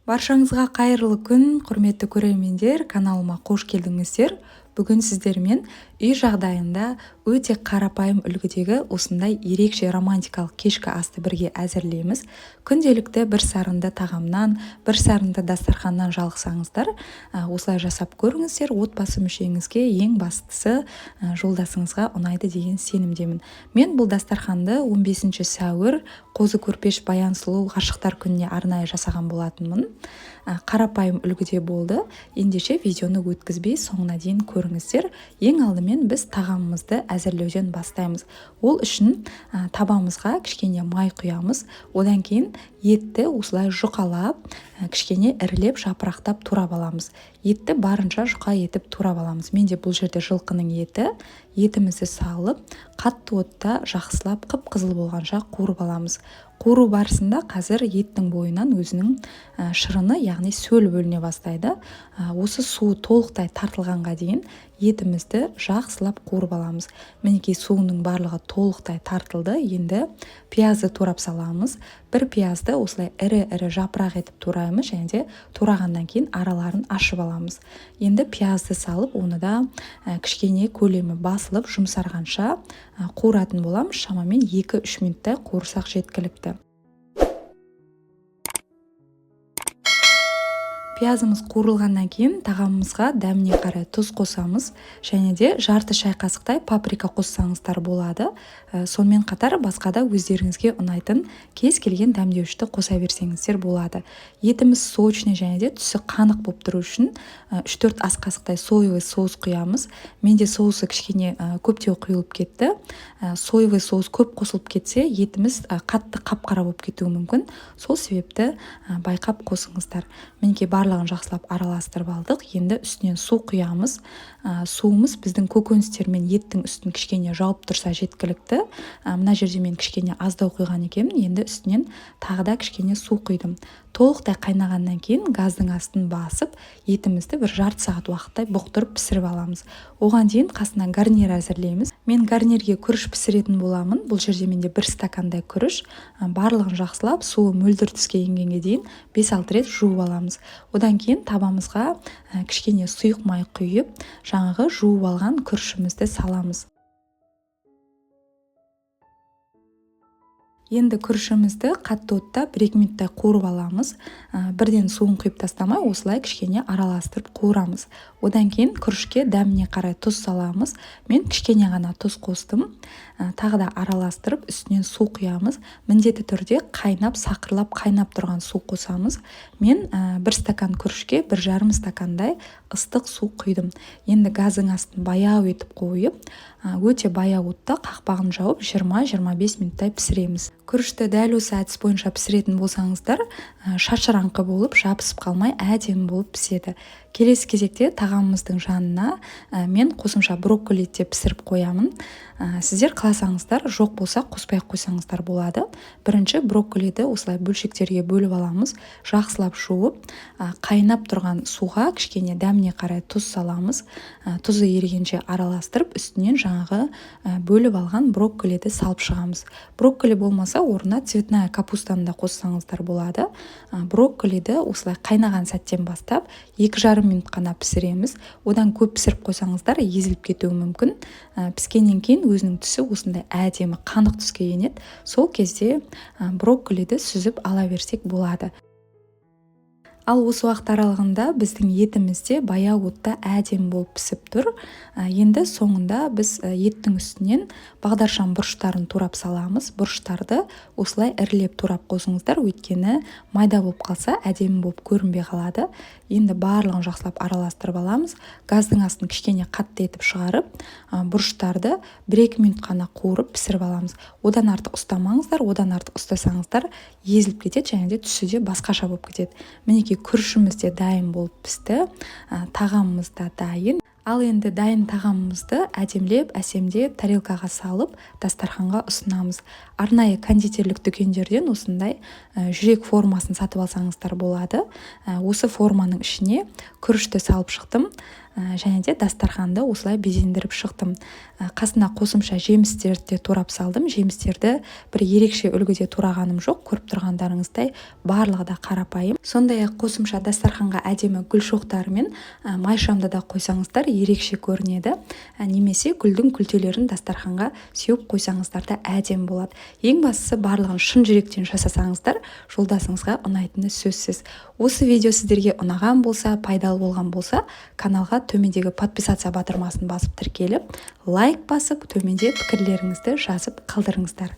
Баршаңызға қайырлы күн, құрметті көрермендер, каналыма қош келдіңіздер. Бүгін сіздермен үй жағдайында өте қарапайым үлгідегі осындай ерекше романтикалық кешкі асты бірге әзірлейміз. Күнделікті бір сарынды тағамнан, бір сарынды дастарханнан жалықсаңыздар, осылай жасап көріңіздер. Отбасы мүшеңізге ең бастысы жолдасыңызға ұнайды деген сенімдемін. Мен бұл дастарханды 15 сәуір Қозы Көрпеш Баян Сұлу ғашықтар күніне арнайы жасаған болатынмын. Қарапайым үлгіде болды. Ендеше видеоны өткізбей соңына дейін көріңіздер. Ең алдымен біз тағамымызды әзірлеуден бастаймыз. Ол үшін табамызға кішкене май құямыз. Одан кейін етті осылай жұқалап, кішкене ірілеп, жапырақтап турап аламыз. Етті барынша жұқа етіп турап аламыз. Менде бұл жерде жылқының еті. Етімізді салып, қатты отта жақсылап қып-қызыл болғанша қуырып аламыз. Қуыру барысында қазір еттің бойынан өзінің шырыны, яғни сөл бөліне бастайды. Осы суы толықтай тартылғанға дейін етімізді жақсылап қуырып аламыз. Мінекей суының барлығы толықтай тартылды. Енді пиязды турап саламыз. Бір пиязды осылай ірі-ірі жапырақ етіп тураймыз, және де турағаннан кейін араларын ашып аламыз. Енді пиязды салып, оны да кішкене көлемі басылып жұмсарғанша қуыратын боламыз. Шамамен 2-3 минуттай қуырсақ жеткілікті. Пиязымыз қуырылғаннан кейін тағамымызға дәміне қарай тұз қосамыз, және де жарты шай қасықтай паприка қоссаңыздар болады. Сонымен қатар басқа да өздеріңізге ұнайтын кез келген дәмдеуішті қоса берсеңіздер болады. Етіміз сочный және де түсі қанық болып тұру үшін 3-4 ас қасықтай соевый соус құямыз. Менде соусы кішкене көптеу құйылып кетті. Соевый соус көп қосылып кетсе, етіміз қатты қап-қара болып кетуі мүмкін. Сол себепті байқап қосыңыздар. Мінекей барлығын жақсылап араластырып алдық. Енді үстінен су құямыз. Суымыз біздің көкөністер мен еттің үстін кішкене жауып тұрса жеткілікті. Мына жерде мен кішкене аздау құйған екенмін. Енді үстінен тағы да кішкене су құйдым. Толықтай қайнағаннан кейін газдың астын басып, етімізді бір жарты сағат уақыттай бұқтырып пісіріп аламыз. Оған дейін қасына гарнир әзірлейміз. Мен гарнирге күріш пісіретін боламын. Бұл жерде менде 1 стакандай күріш. Барлығын жақсылап, суы мөлдір түске енгенге дейін 5-6 рет жуып аламыз. Одан кейін табамызға кішкене сұйық май құйып, жаңағы жуып алған күрішімізді саламыз. Енді күрішімізді қатты отта 1-2 минуттай қуырып аламыз. Бірден суын құйып тастамай, осылай кішкене араластырып қуырамыз. Одан кейін күрішке дәміне қарай тұз саламыз. Мен кішкене ғана тұз қостым. Тағы да араластырып, үстінен су құямыз. Міндетті түрде сақырлап қайнап тұрған су қосамыз. Мен 1 стакан күрішке 1,5 стакандай ыстық су құйдым. Енді газдың астын баяу етіп қойып, өте баяу отта қақпағын жауып 20-25 минуттай пісіреміз. Күрішті дәл осы әдіс бойынша пісіретін болсаңыздар, шашыраңқы болып, жабысып қалмай әдемі болып піседі. Келесі кезекте тағамымыздың жанына мен қосымша брокколи де пісіріп қоямын. Сіздер қаласаңыздар, жоқ болса қоспай қойсаңыздар болады. Бірінші брокколиді осылай бөлшектерге бөліп аламыз. Жақсылап жуып, қайнап тұрған суға кішкене дәміне қарай тұз саламыз. Тұзы ерігенше араластырып, үстінен жаңағы бөліп алған брокколиді салып шығамыз. Брокколи болмаса, орнына цветная капустаны да қоссаңыздар болады. Брокколиді осылай қайнаған сәттен бастап 2,5 минут қана пісіреміз. Одан көп пісіріп қойсаңыздар, езіліп кетуі мүмкін. Піскеннен кейін өзінің түсі осындай әдемі қанық түске енеді. Сол кезде брокколиді сүзіп ала берсек болады. Ал осы уақыт аралығында біздің етімізде баяу отта әдемі болып пісіп тұр. Енді соңында біз еттің үстінен бағдаршам бұрыштарын турап саламыз. Бұрыштарды осылай ірілеп турап қосыңыздар, өйткені майда болып қалса әдемі болып көрінбей қалады. Енді барлығын жақсылап араластырып аламыз. Газдың астын кішкене қатты етіп шығарып, бұрыштарды 1-2 минут қана қуырып пісіріп аламыз. Одан артық ұстамаңыздар, одан артық ұстасаңыздар езіліп кетеді, және де түсі де басқаша болып кетеді. Мінекей күрішіміз де дайын болып пісті, тағамымыз да дайын. Ал енді дайын тағамымызды әдемілеп, әсемдеп, тарелкаға салып, дастарханға ұсынамыз. арнайы кондитерлік дүкендерден осындай жүрек формасын сатып алсаңыздар болады. Осы форманың ішіне күрішті салып шықтым, және де дастарханды осылай безендіріп шықтым. Қасына қосымша жемістерді де турап салдым. Жемістерді бір ерекше үлгіде турағаным жоқ, көріп тұрғандарыңыздай барлығы да қарапайым. Сондай-ақ қосымша дастарханға әдемі гүл шоқтары мен майшамды да қойсаңыздар ерекше көрінеді. Немесе гүлдің күлтелерін дастарханға сеуіп қойсаңыздар да әдемі болады. Ең бастысы барлығын шын жүректен жасасаңыздар, жолдасыңызға ұнайтыны сөзсіз. Осы видео сіздерге ұнаған болса, пайдалы болған болса, каналға төмендегі подписация батырмасын басып тіркеліп, лайк басып, төменде пікірлеріңізді жазып қалдырыңыздар.